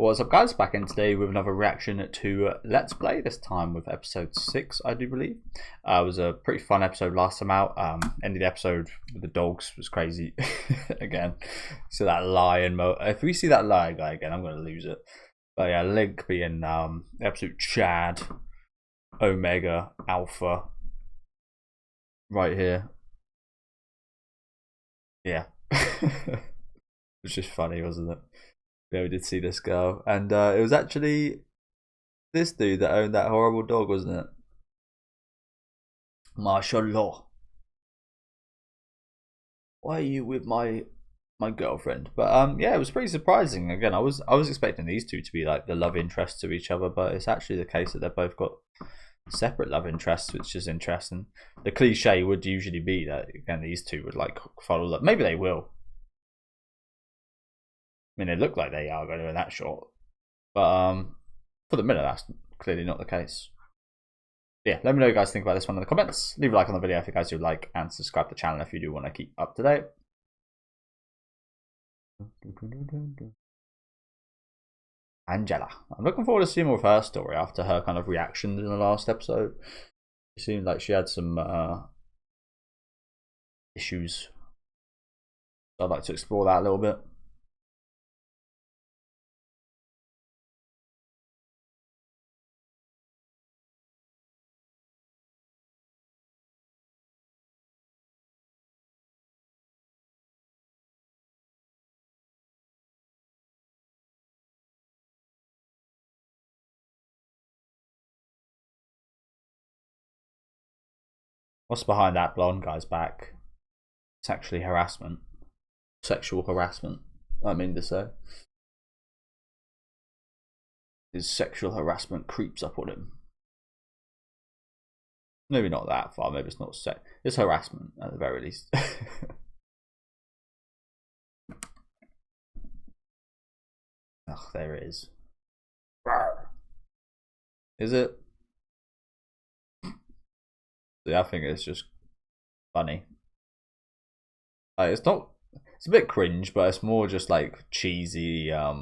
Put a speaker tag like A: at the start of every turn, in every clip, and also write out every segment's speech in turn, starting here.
A: What's up, guys? Back in today with another reaction to Let's Play, this time with episode 6, I do believe. It was a pretty fun episode last time out. End of the episode with the dogs was crazy. Again, so that lion if we see that lion guy again, I'm going to lose it. But yeah, Link being absolute Chad, Omega, Alpha, right here. Yeah. It was just funny, wasn't it? Yeah, we did see this girl, and it was actually this dude that owned that horrible dog, wasn't it? Mashallah. Why are you with my girlfriend? But yeah, it was pretty surprising. Again, I was expecting these two to be like the love interests of each other, but it's actually the case that they've both got separate love interests, which is interesting. The cliche would usually be that again these two would like follow up. Maybe they will. I mean, they look like they are going to in that shot, but for the minute, that's clearly not the case. Yeah, let me know what you guys think about this one in the comments. Leave a like on the video if you guys do like, and subscribe to the channel if you do want to keep up to date. Angela. I'm looking forward to seeing more of her story after her kind of reactions in the last episode. It seemed like she had some issues. So I'd like to explore that a little bit. What's behind that blonde guy's back? Sexual harassment. Sexual harassment, I mean to say. His sexual harassment creeps up on him. Maybe not that far, maybe it's not sex. It's harassment at the very least. Oh, there it is. Is it? Yeah, I think it's just funny. It's not. It's a bit cringe, but it's more just like cheesy. Yeah,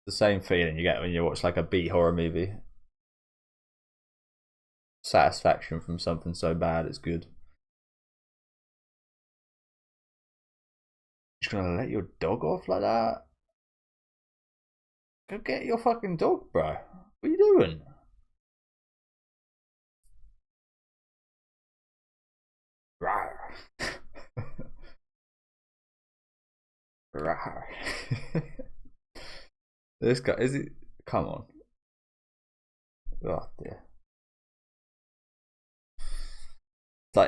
A: the same feeling you get when you watch like a B horror movie. Satisfaction from something so bad, it's good. You're just gonna let your dog off like that? Go get your fucking dog, bro. What are you doing? This guy, is he? Come on. Oh dear.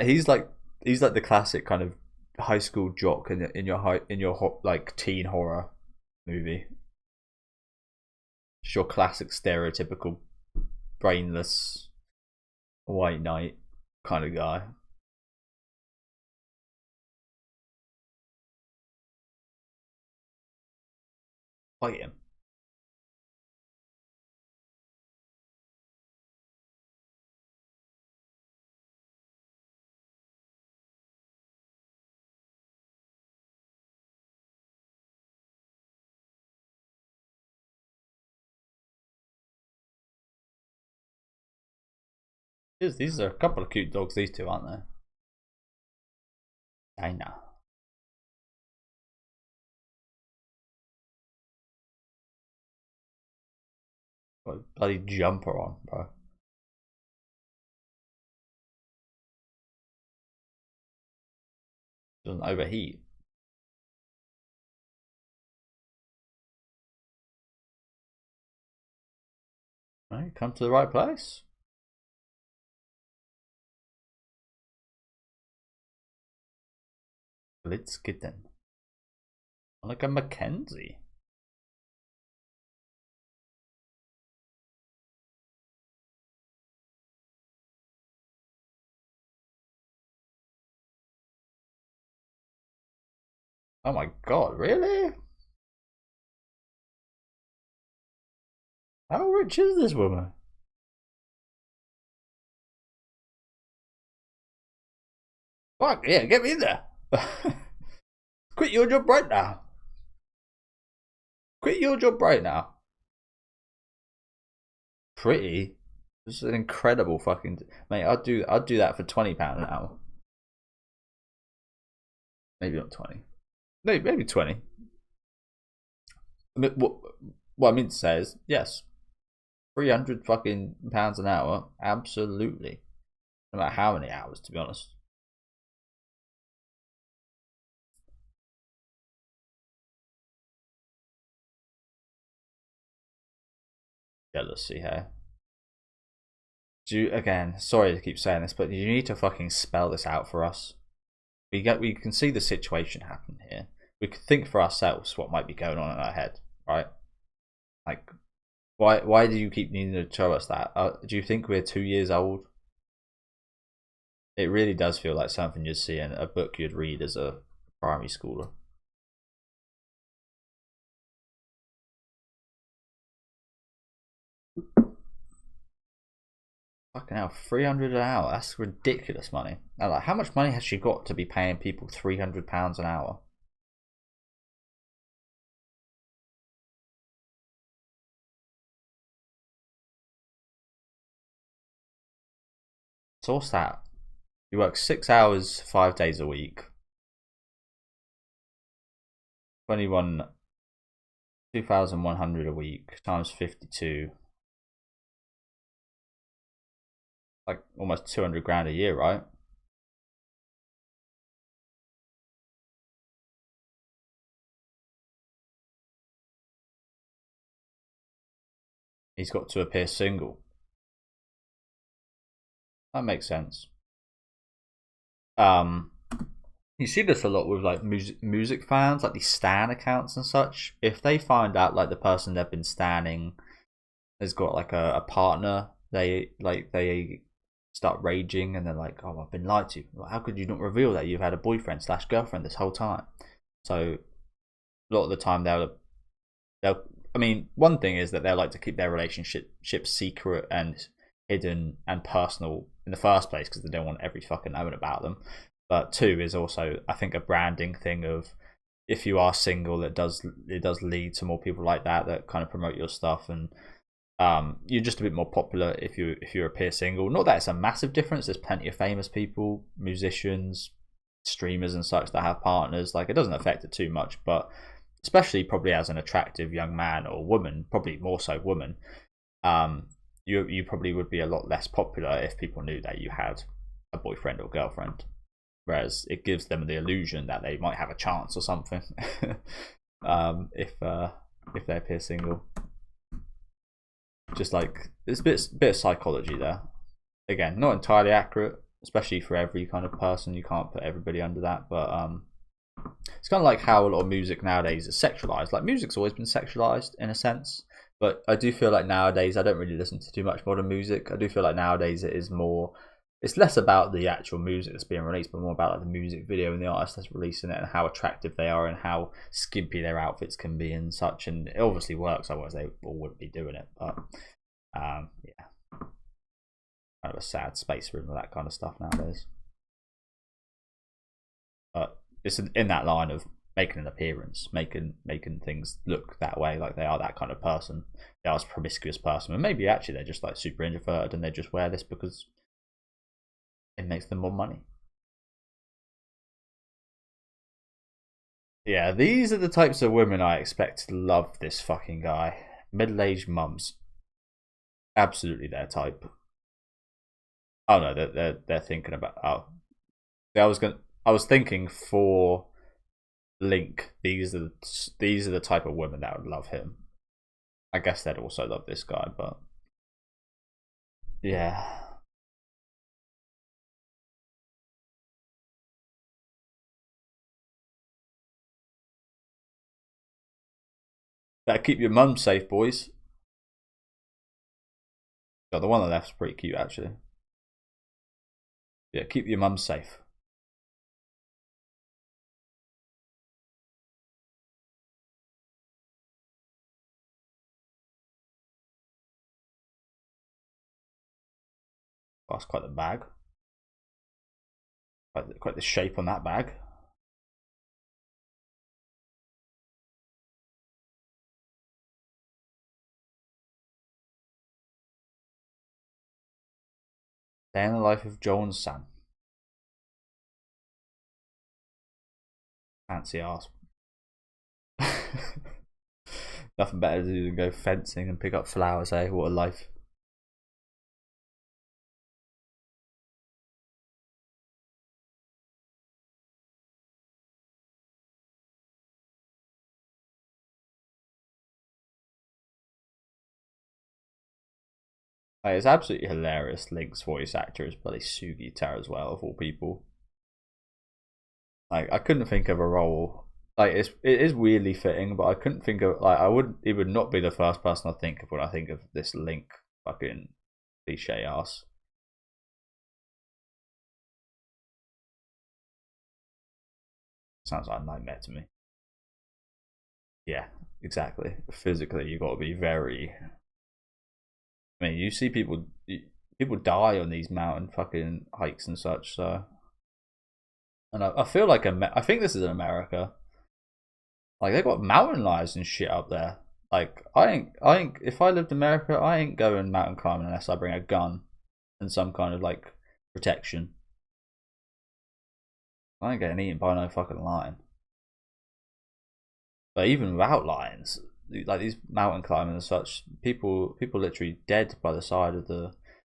A: He's like the classic kind of high school jock in your like teen horror movie. Just your classic stereotypical brainless white knight kind of guy. Fight him. These are a couple of cute dogs, these two, aren't they? I know. Got a bloody jumper on, bro. Doesn't overheat. Right, come to the right place. Blitzkitten. Like a Mackenzie. Oh my god, really? How rich is this woman? Fuck, yeah, get me in there. Quit your job right now. Quit your job right now. Pretty. This is an incredible fucking mate. I'd do that for £20 an hour. Maybe not 20. Maybe 20. But what I mean to say is yes, 300 fucking pounds an hour, absolutely. No matter how many hours, to be honest. Yeah, let's see here. Do you, again, sorry to keep saying this, but you need to fucking spell this out for us. We can see the situation happen here. We can think for ourselves what might be going on in our head, right? Like, why do you keep needing to show us that? Do you think we're 2 years old? It really does feel like something you'd see in a book you'd read as a primary schooler. Fucking hell, 300 an hour. That's ridiculous money. Now, like, how much money has she got to be paying people £300 an hour? Source that. You work 6 hours, 5 days a week. 2,100 a week times 52. Like almost 200 grand a year, right? He's got to appear single. That makes sense. You see this a lot with like music fans, like these stan accounts and such. If they find out like the person they've been standing has got like a partner, they start raging and they're like, "Oh, I've been lied to. Well, how could you not reveal that you've had a boyfriend slash girlfriend this whole time?" So a lot of the time they'll. I mean, one thing is that they like to keep their relationship secret and hidden and personal in the first place because they don't want every fucking knowing about them. But two is also, I think, a branding thing of if you are single, it does lead to more people like that kind of promote your stuff, and you're just a bit more popular if you appear single. Not that it's a massive difference. There's plenty of famous people, musicians, streamers, and such that have partners. Like it doesn't affect it too much, but especially probably as an attractive young man or woman, probably more so woman, you probably would be a lot less popular if people knew that you had a boyfriend or girlfriend. Whereas it gives them the illusion that they might have a chance or something if they appear single. Just like there's a bit of psychology there. Again, not entirely accurate, especially for every kind of person. You can't put everybody under that, but it's kind of like how a lot of music nowadays is sexualized. Like music's always been sexualized in a sense, but I do feel like nowadays I don't really listen to too much modern music. I do feel like nowadays it is more. It's less about the actual music that's being released, but more about like the music video and the artist that's releasing it and how attractive they are and how skimpy their outfits can be and such. And it obviously works, otherwise they all wouldn't be doing it. But yeah, kind of a sad space for that kind of stuff nowadays. But it's in that line of making an appearance, making things look that way, like they are that kind of person. They are a promiscuous person, and maybe actually they're just like super introverted and they just wear this because it makes them more money. Yeah, these are the types of women I expect to love this fucking guy. Middle-aged mums, absolutely their type. Oh no, they're thinking about. Oh, I was thinking for Link. These are the type of women that would love him. I guess they'd also love this guy, but yeah. Better keep your mum safe, boys. Oh, the one on the left's pretty cute, actually. Yeah, keep your mum safe. Oh, that's quite the bag. Quite the shape on that bag. Day in the life of Joel and Sam. Fancy ass. Nothing better to do than go fencing and pick up flowers, eh? What a life. Like, it's absolutely hilarious. Link's voice actor is bloody Sugita as well, of all people. Like, I couldn't think of a role. Like, it is weirdly fitting, but I couldn't think of, like, I wouldn't. It would not be the first person I think of when I think of this Link fucking cliche ass. Sounds like a nightmare to me. Yeah, exactly. Physically, you got to be very. I mean, you see people die on these mountain fucking hikes and such. So, and I feel like I think this is in America. Like, they've got mountain lions and shit up there. Like, I ain't. If I lived in America, I ain't going mountain climbing unless I bring a gun and some kind of like protection. I ain't getting eaten by no fucking lion. But even without lions, like these mountain climbing and such, people literally dead by the side of the.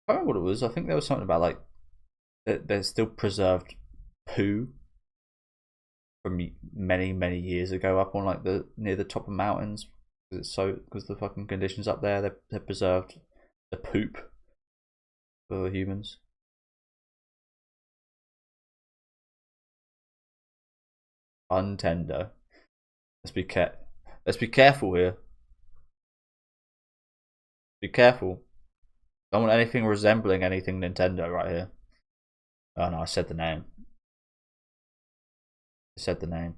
A: I don't know what it was. I think there was something about like there's still preserved poo from many years ago up on like the near the top of mountains because the fucking conditions up there they're preserved the poop for humans. Untender. Let's be careful here. Be careful. Don't want anything resembling anything Nintendo right here. Oh no, I said the name. I said the name.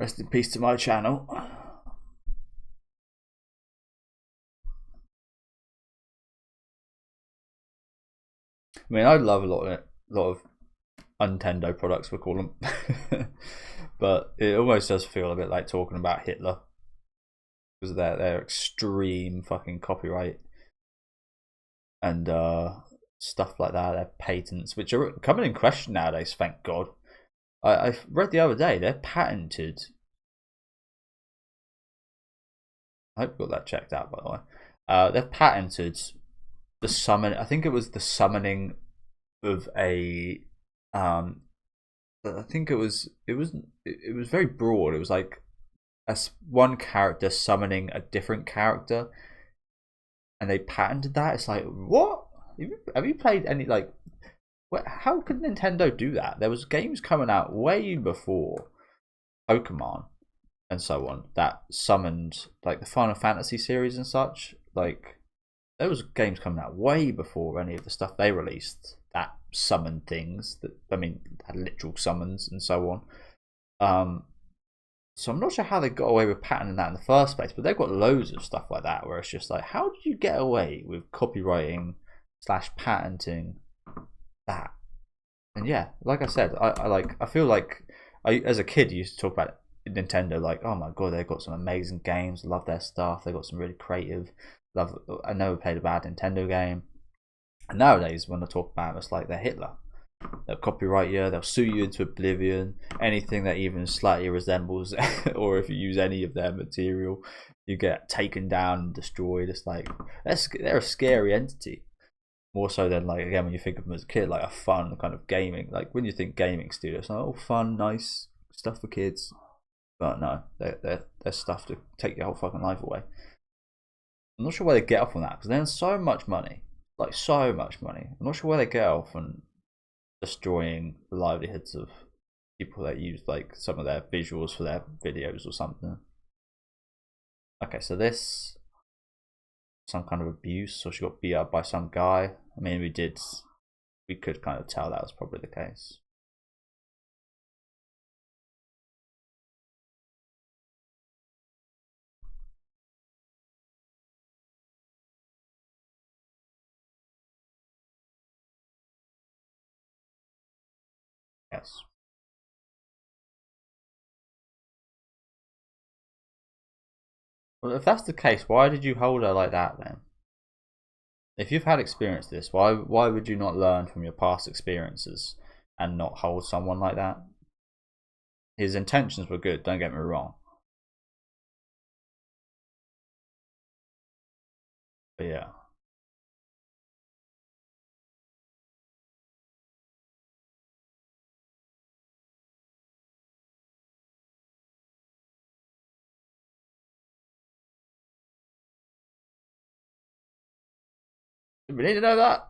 A: Rest in peace to my channel. I mean, I love a lot of Nintendo products, we call them, but it almost does feel a bit like talking about Hitler because of their extreme fucking copyright and stuff like that. Their patents, which are coming in question nowadays, thank God. I read the other day they're patented. I hope you got that checked out, by the way. They've patented the summon. I think it was the summoning of a. I think it was very broad. It was like one character summoning a different character, and they patented that. It's like, what? Have you played any like? How could Nintendo do that? There was games coming out way before Pokemon and so on that summoned like the Final Fantasy series and such. Like there was games coming out way before any of the stuff they released that summoned things. That I mean, had literal summons and so on. So I'm not sure how they got away with patenting that in the first place, but they've got loads of stuff like that where it's just like, how did you get away with copywriting / patenting that? And yeah, like I said, I feel like as a kid used to talk about Nintendo like, oh my god, they've got some amazing games, love their stuff, they've got some really creative love. I never played a bad Nintendo game. And nowadays when I talk about them, it's like they're Hitler. They'll copyright you, they'll sue you into oblivion. Anything that even slightly resembles or if you use any of their material, you get taken down and destroyed. It's like they're a scary entity. More so than like again when you think of them as a kid, like a fun kind of gaming. Like when you think gaming studio, it's like, oh, fun, nice stuff for kids. But no, they're stuff to take your whole fucking life away. I'm not sure where they get off on that because they earn so much money, like so much money. I'm not sure where they get off on destroying the livelihoods of people that use like some of their visuals for their videos or something. Okay, so this some kind of abuse, or she got beat up by some guy. I mean, we could kind of tell that was probably the case. Yes. Well, if that's the case, why did you hold her like that then? if you've had experience this, why would you not learn from your past experiences and not hold someone like that? His intentions were good, don't get me wrong. But yeah. We need to know that.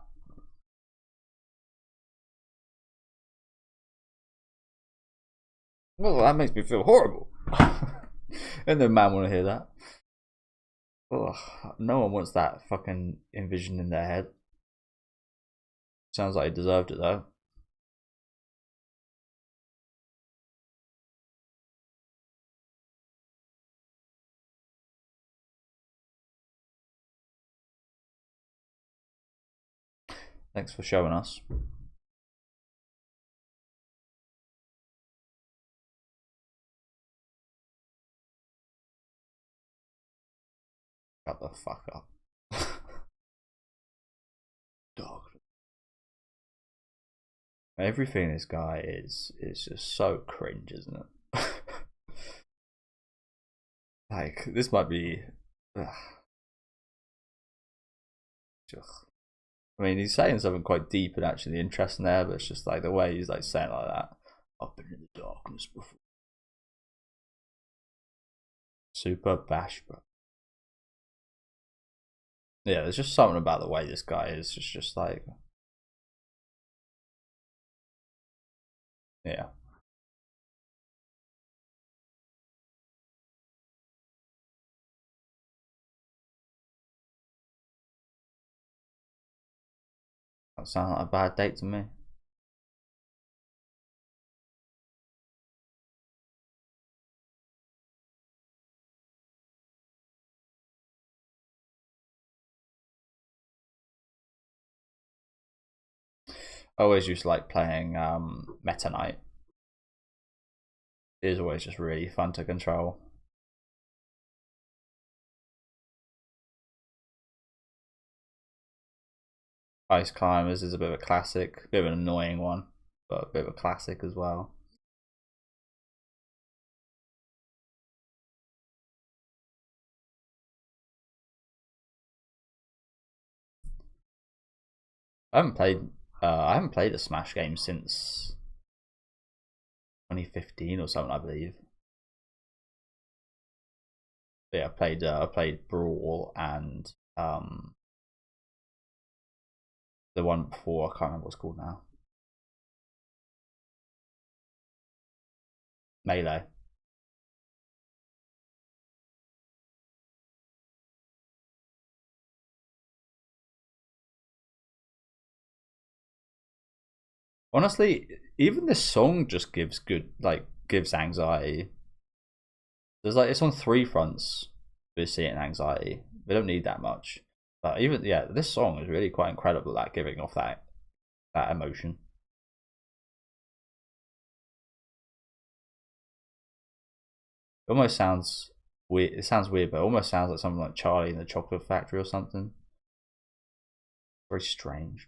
A: Well, that makes me feel horrible. And the man want to hear that. Ugh, no one wants that fucking envision in their head. Sounds like he deserved it though. Thanks for showing us. Shut the fuck up. Dog. Everything this guy is just so cringe, isn't it? Like, this might be. Ugh. I mean, he's saying something quite deep and actually interesting there, but it's just like the way he's like saying like that. I've been in the darkness before. Super bash, bro. Yeah, there's just something about the way this guy is. It's just like, yeah. That sounds like a bad date to me. I always used to like playing Meta Knight. It is always just really fun to control. Ice Climbers is a bit of a classic, a bit of an annoying one, but a bit of a classic as well. I haven't played a Smash game since 2015 or something, I believe. But yeah, I played Brawl and the one before, I can't remember what it's called now. Melee. Honestly, even this song just gives anxiety. There's like it's on three fronts with seeing anxiety. We don't need that much. But even yeah, this song is really quite incredible at giving off that emotion. It almost sounds weird. It sounds weird, but it almost sounds like something like Charlie in the Chocolate Factory or something. Very strange.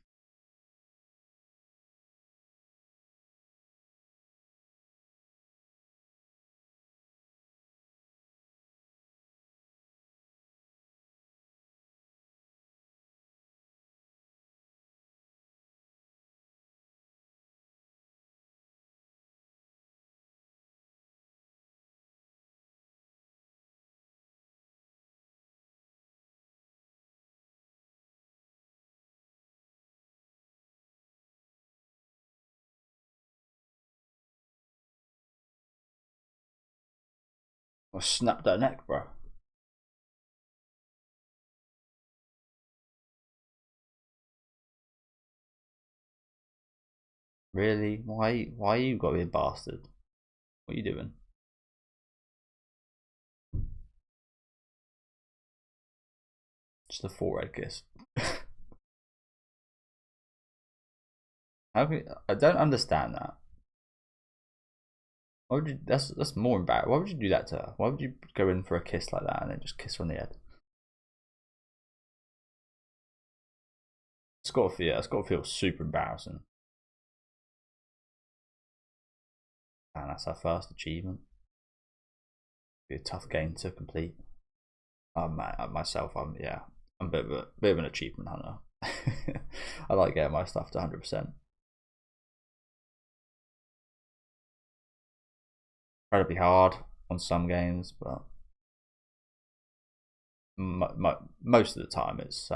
A: I snapped that neck, bro. Really? Why you got to be a bastard? What are you doing? Just a forehead kiss. I don't understand that. Why would you? That's more embarrassing. Why would you do that to her? Why would you go in for a kiss like that and then just kiss her on the head? it's got to feel super embarrassing. And that's our first achievement. Be a tough game to complete. Myself, I'm a bit of an achievement hunter. I like getting my stuff to 100%. Incredibly hard on some games, but most of the time it's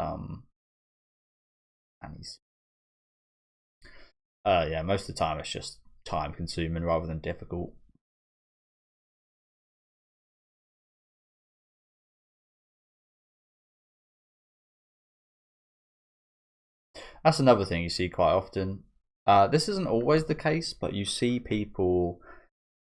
A: yeah, most of the time it's just time consuming rather than difficult. That's another thing you see quite often. This isn't always the case, but you see people.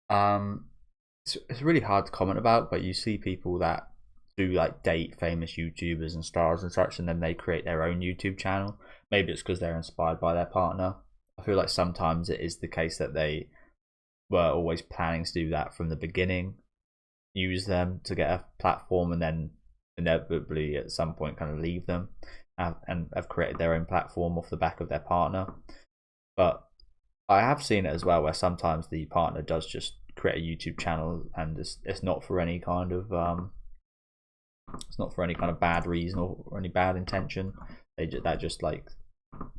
A: It's really hard to comment about, but you see people that do like date famous YouTubers and stars and such, and then they create their own YouTube channel. Maybe it's because they're inspired by their partner. I feel like sometimes it is the case that they were always planning to do that from the beginning, use them to get a platform, and then inevitably at some point kind of leave them and have created their own platform off the back of their partner. But I have seen it as well where sometimes the partner does just create a YouTube channel and it's not for any kind of bad reason or any bad intention. That just like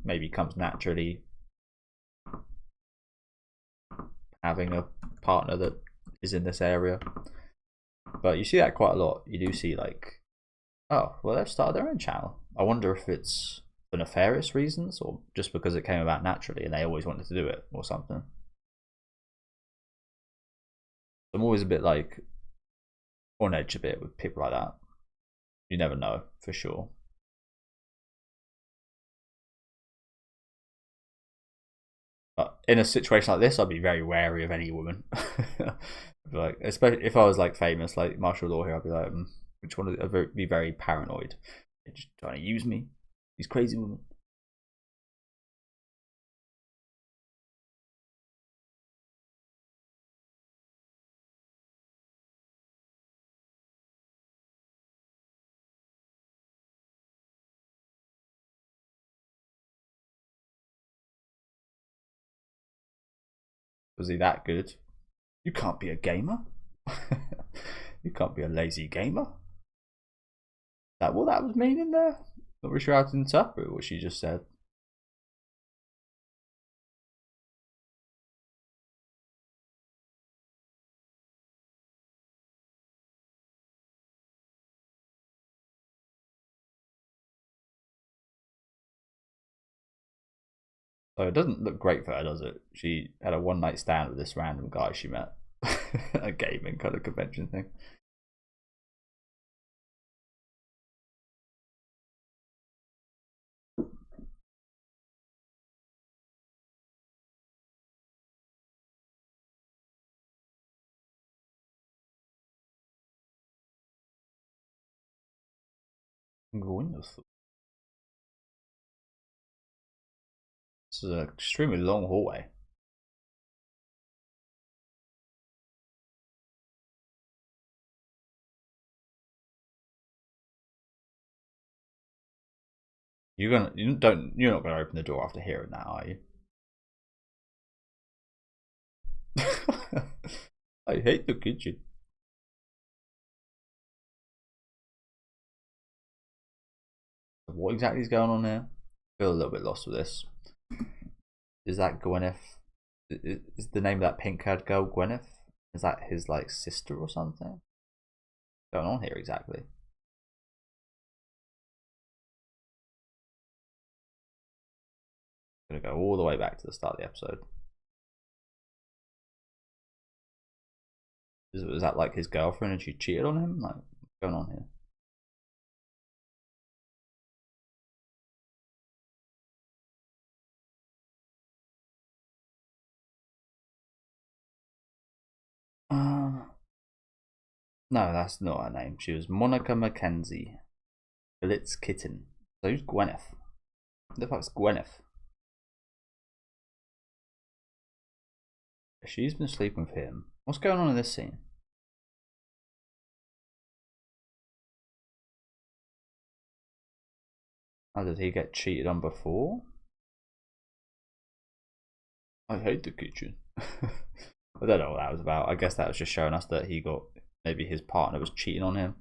A: maybe comes naturally, having a partner that is in this area. But you see that quite a lot. You do see like, oh well, they've started their own channel. I wonder if it's for nefarious reasons or just because it came about naturally and they always wanted to do it or something. I'm always a bit like on edge a bit with people like that. You never know for sure. But in a situation like this, I'd be very wary of any woman. Like, especially if I was like famous, like martial law here, I'd be like, which one? I'd be very paranoid. They're just trying to use me. These crazy women. Was he that good? You can't be a gamer. You can't be a lazy gamer. That what that was meaning there? Not really sure how to interpret what she just said. So it doesn't look great for her, does it? She had a one night stand with this random guy she met. A gaming kind of convention thing. Goodness. This is an extremely long hallway. You're not gonna open the door after hearing that, are you? I hate the kitchen. What exactly is going on here? I feel a little bit lost with this. Is that Gwyneth? Is the name of that pink-haired girl Gwyneth? Is that his like sister or something? What's going on here exactly? I'm gonna go all the way back to the start of the episode. Is that like his girlfriend and she cheated on him? Like, what's going on here? No, that's not her name. She was Monica Mackenzie. Blitz Kitten. So who's Gwyneth? What the fuck's Gwyneth? She's been sleeping with him. What's going on in this scene? How did he get cheated on before? I hate the kitchen. I don't know what that was about. I guess that was just showing us that he got, maybe his partner was cheating on him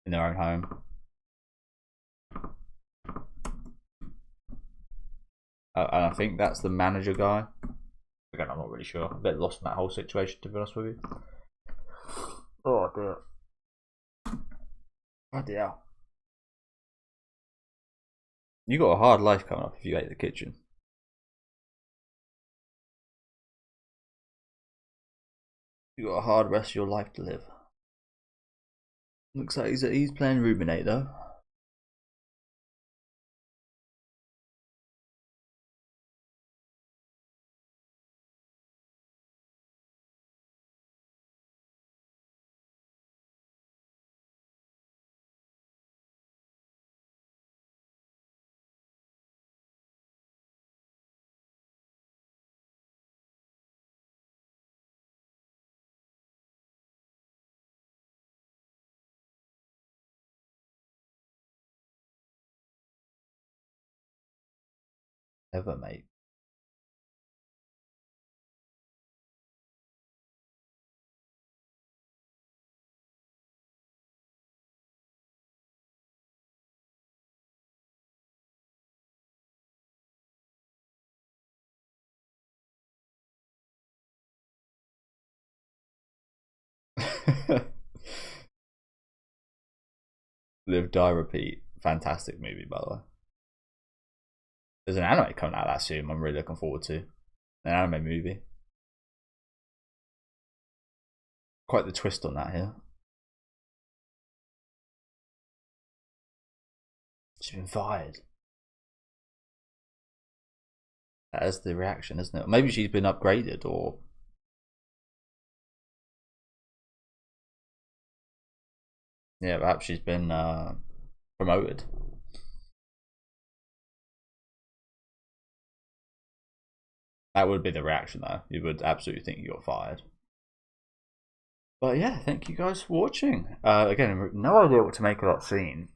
A: in their own home. And I think that's the manager guy. Again, I'm not really sure. I'm a bit lost in that whole situation, to be honest with you. Oh dear. Bloody hell. You got a hard life coming up if you ate the kitchen. You got a hard rest of your life to live. Looks like he's playing Ruminate though. Ever, mate. Live, Die, Repeat. Fantastic movie, by the way. There's an anime coming out that soon. I'm really looking forward to an anime movie. Quite the twist on that here. She's been fired. That is the reaction, isn't it? Maybe she's been upgraded, or yeah, perhaps she's been promoted. That would be the reaction, though. You would absolutely think you got fired. But yeah, thank you guys for watching. Again, no idea what to make of that scene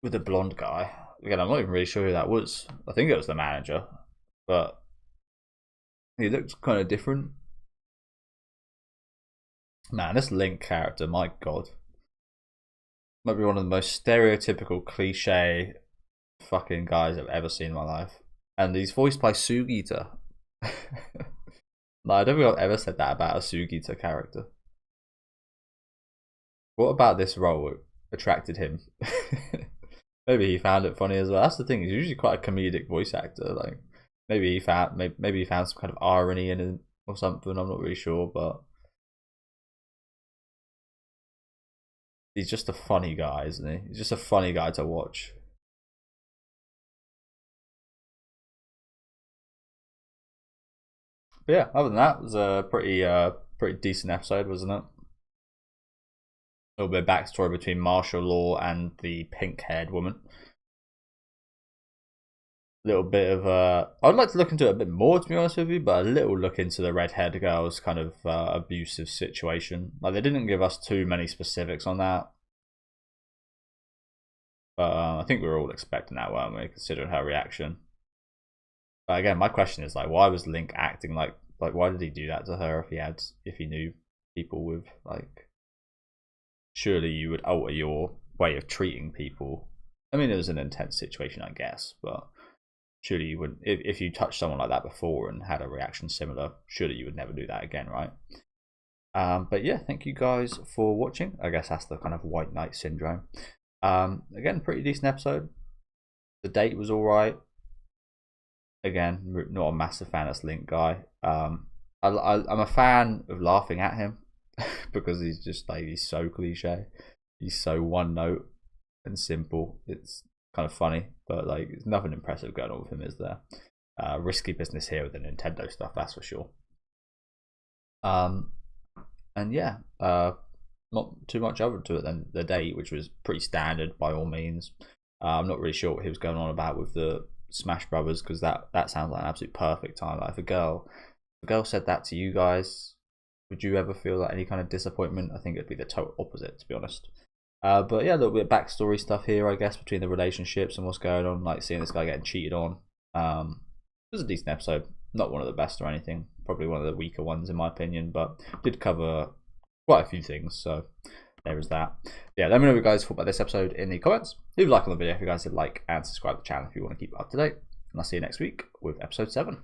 A: with the blonde guy. Again, I'm not even really sure who that was. I think it was the manager, but he looked kind of different. Man, this Link character, my god. Might be one of the most stereotypical cliche fucking guys I've ever seen in my life. And he's voiced by Sugita. No, I don't think I've ever said that about a Sugita character. What about this role attracted him? Maybe he found it funny as well. That's the thing, he's usually quite a comedic voice actor. Like maybe he found some kind of irony in it or something, I'm not really sure, but he's just a funny guy, isn't he? He's just a funny guy to watch. But yeah, other than that, it was a pretty decent episode, wasn't it? A little bit of backstory between martial law and the pink-haired woman. A little bit of I'd like to look into it a bit more, to be honest with you, but a little look into the red-haired girl's kind of abusive situation. Like, they didn't give us too many specifics on that, but I think we were all expecting that, weren't we, considering her reaction. But again, my question is, like, why was Link acting like why did he do that to her if he knew people with, like, surely you would alter your way of treating people. I mean, it was an intense situation, I guess, but surely you wouldn't, if you touched someone like that before and had a reaction similar, surely you would never do that again, right? But yeah, thank you guys for watching. I guess that's the kind of white knight syndrome. Again, pretty decent episode. The date was alright. Again, not a massive fan of this Link guy. I'm a fan of laughing at him because he's just like, he's so cliche. He's so one note and simple. It's kind of funny, but like, there's nothing impressive going on with him, is there? Risky business here with the Nintendo stuff, that's for sure. And yeah, not too much other to it than the date, which was pretty standard by all means. I'm not really sure what he was going on about with the Smash Brothers, because that sounds like an absolute perfect time. Like, if a girl said that to you guys, would you ever feel like any kind of disappointment? I think it'd be the total opposite, to be honest. But yeah, a little bit of backstory stuff here, I guess, between the relationships and what's going on, like seeing this guy getting cheated on. It was a decent episode, not one of the best or anything, probably one of the weaker ones in my opinion, but did cover quite a few things, so there is that. Yeah, let me know what you guys thought about this episode in the comments. Leave a like on the video if you guys did like, and subscribe to the channel if you want to keep up to date. And I'll see you next week with episode 7.